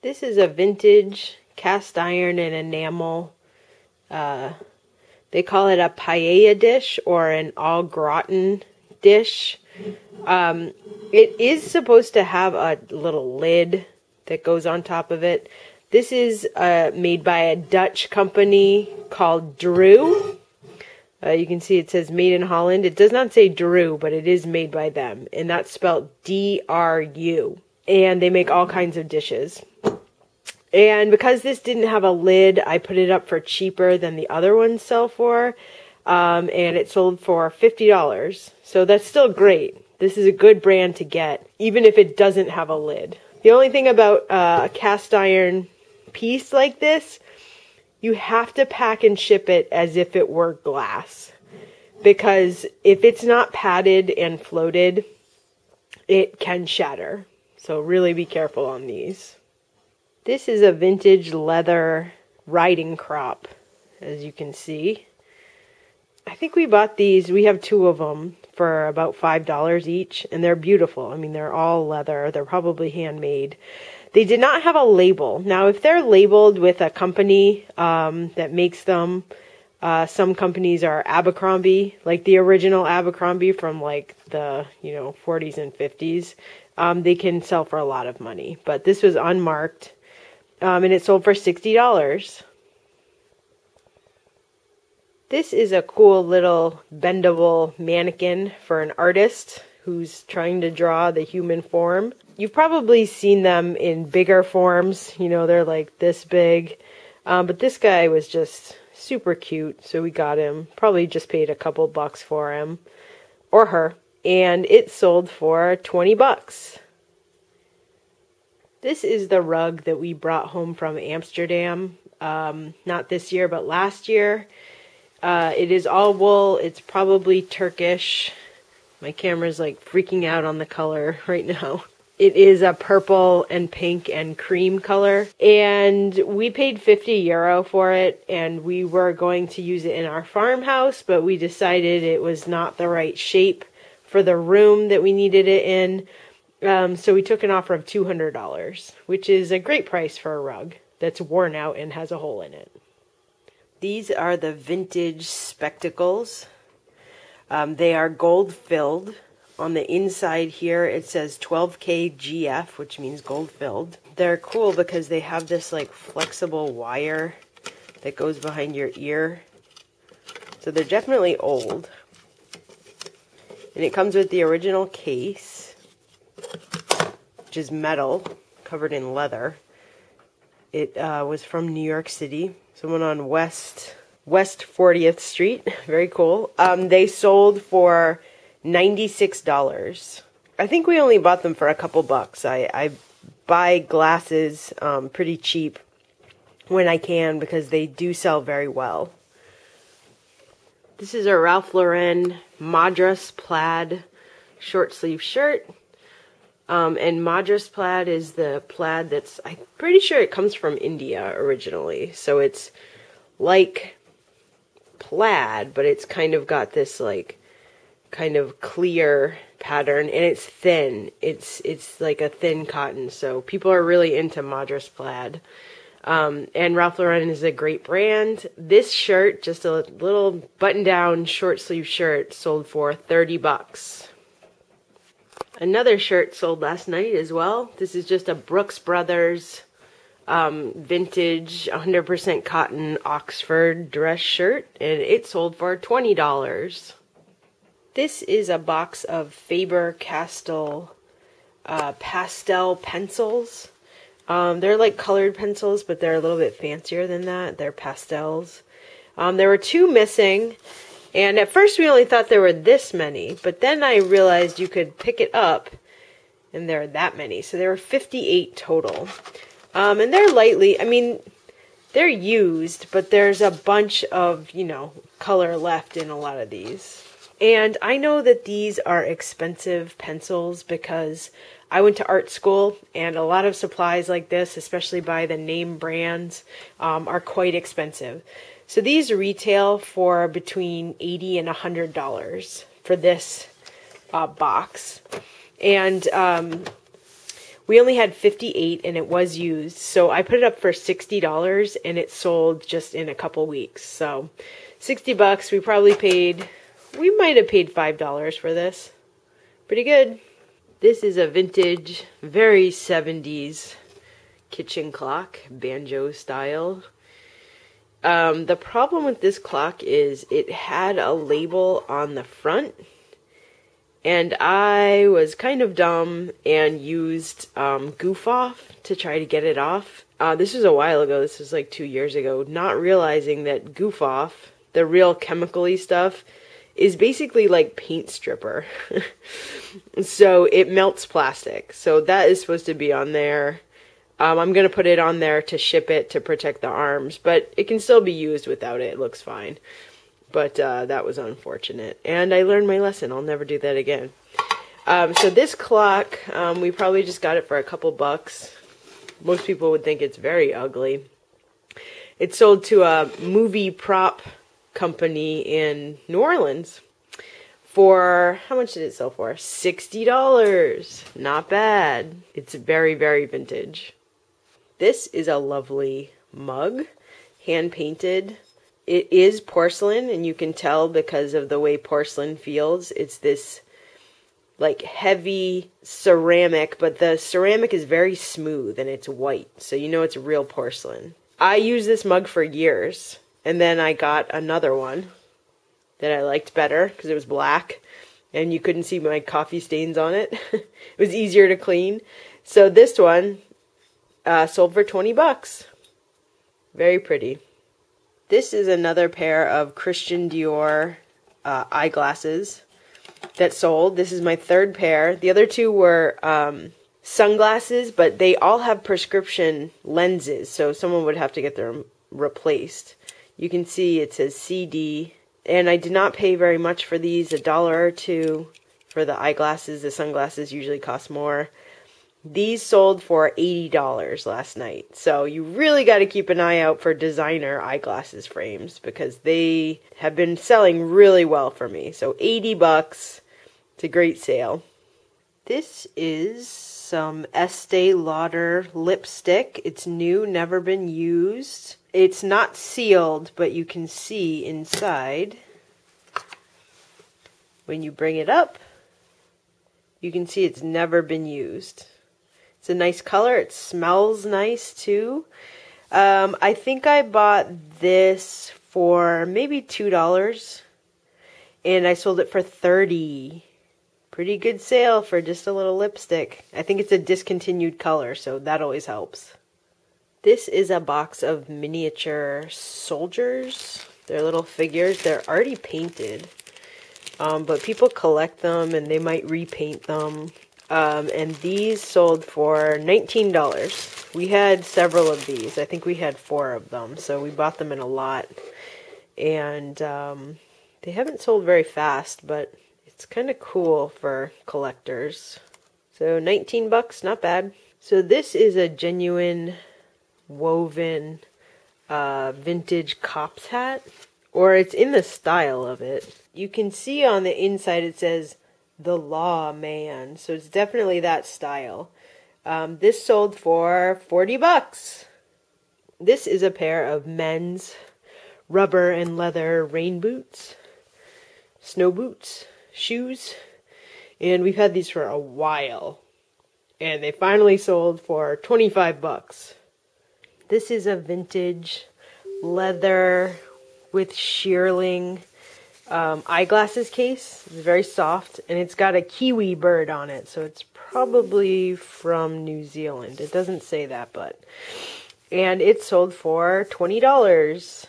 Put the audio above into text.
This is a vintage cast iron and enamel. They call it a paella dish or an au gratin dish. It is supposed to have a little lid that goes on top of it. This is made by a Dutch company called Drew. You can see it says made in Holland. It does not say Drew, but it is made by them. And that's spelled D-R-U. And they make all kinds of dishes. And because this didn't have a lid, I put it up for cheaper than the other ones sell for. And it sold for $50. So that's still great. This is a good brand to get, even if it doesn't have a lid. The only thing about a cast iron piece like this, you have to pack and ship it as if it were glass. Because if it's not padded and floated, it can shatter. So really be careful on these. This is a vintage leather riding crop, as you can see. I think we bought these, we have 2 of them, for about $5 each, and they're beautiful. I mean, they're all leather. They're probably handmade. They did not have a label. Now, if they're labeled with a company that makes them, some companies are Abercrombie, like the original Abercrombie from like the, 40s and 50s. They can sell for a lot of money. But this was unmarked, and it sold for $60. This is a cool little bendable mannequin for an artist who's trying to draw the human form. You've probably seen them in bigger forms. They're like this big. But this guy was just super cute, so we got him. Probably just paid a couple bucks for him. Or her. And it sold for $20. This is the rug that we brought home from Amsterdam. Not this year, but last year. It is all wool. It's probably Turkish. My camera's like freaking out on the color right now. It is a purple and pink and cream color. And we paid €50 for it. And we were going to use it in our farmhouse, but we decided it was not the right shape for the room that we needed it in. So we took an offer of $200, which is a great price for a rug that's worn out and has a hole in it. These are the vintage spectacles. They are gold filled. On the inside here it says 12K GF, which means gold filled. They're cool because they have this like flexible wire that goes behind your ear. So they're definitely old. And it comes with the original case, which is metal, covered in leather. It was from New York City. Someone on West 40th Street. Very cool. They sold for $96. I think we only bought them for a couple bucks. I buy glasses pretty cheap when I can because they do sell very well. This is a Ralph Lauren Madras plaid short sleeve shirt. And Madras plaid is the plaid that's, I'm pretty sure it comes from India originally. So it's like plaid, but it's kind of got this like kind of clear pattern, and it's thin. It's like a thin cotton. So people are really into Madras plaid. And Ralph Lauren is a great brand. This shirt, just a little button-down short sleeve shirt, sold for $30. Another shirt sold last night as well. This is just a Brooks Brothers vintage 100% cotton Oxford dress shirt, and it sold for $20. This is a box of Faber-Castell pastel pencils. They're like colored pencils, but they're a little bit fancier than that. They're pastels. There were 2 missing. And at first we only thought there were this many, but then I realized you could pick it up and there are that many. So there were 58 total. And they're lightly, I mean, they're used, but there's a bunch of, color left in a lot of these. And I know that these are expensive pencils because I went to art school and a lot of supplies like this, especially by the name brands, are quite expensive. So these retail for between $80 and $100 for this box. And We only had 58 and it was used. So I put it up for $60 and it sold just in a couple weeks. So 60 bucks, we might have paid $5 for this. Pretty good. This is a vintage, very 70s kitchen clock, banjo style. The problem with this clock is it had a label on the front, and I was kind of dumb and used Goof Off to try to get it off. This was a while ago, this was like 2 years ago, not realizing that Goof Off, the real chemical-y stuff, is basically like paint stripper. So it melts plastic. So that is supposed to be on there. I'm going to put it on there to ship it to protect the arms, but it can still be used without it. It looks fine. But that was unfortunate. And I learned my lesson. I'll never do that again. So this clock, we probably just got it for a couple bucks. Most people would think it's very ugly. It's sold to a movie prop company in New Orleans for, how much did it sell for? $60. Not bad. It's very, very vintage. This is a lovely mug, hand painted. It is porcelain, and you can tell because of the way porcelain feels. It's this like heavy ceramic, but the ceramic is very smooth and it's white, so you know it's real porcelain. I used this mug for years, and then I got another one that I liked better because it was black and you couldn't see my coffee stains on it. It was easier to clean. So this one sold for 20 bucks. Very pretty. This is another pair of Christian Dior eyeglasses that sold. This is my third pair. The other two were sunglasses, but they all have prescription lenses, so someone would have to get them replaced. You can see it says CD, and I did not pay very much for these, $1 or $2 for the eyeglasses. The sunglasses usually cost more. These sold for $80 last night. So you really got to keep an eye out for designer eyeglasses frames because they have been selling really well for me. So 80 bucks. It's a great sale. This is some Estee Lauder lipstick. It's new, never been used. It's not sealed, but you can see inside. When you bring it up, you can see it's never been used. It's a nice color. It smells nice too. I think I bought this for maybe $2 and I sold it for $30. Pretty good sale for just a little lipstick. I think it's a discontinued color, so that always helps. This is a box of miniature soldiers. They're little figures. They're already painted, but people collect them and they might repaint them. And these sold for $19. We had several of these. I think we had 4 of them, so we bought them in a lot. And they haven't sold very fast, but it's kind of cool for collectors. So 19 bucks, not bad. So this is a genuine woven vintage cop's hat, or it's in the style of it. You can see on the inside it says the Law Man, so it's definitely that style. This sold for 40 bucks. This is a pair of men's rubber and leather rain boots, snow boots, shoes, and we've had these for a while, and they finally sold for 25 bucks. This is a vintage leather with shearling eyeglasses case. It's very soft, and it's got a kiwi bird on it, so it's probably from New Zealand. It doesn't say that, but... And it sold for $20.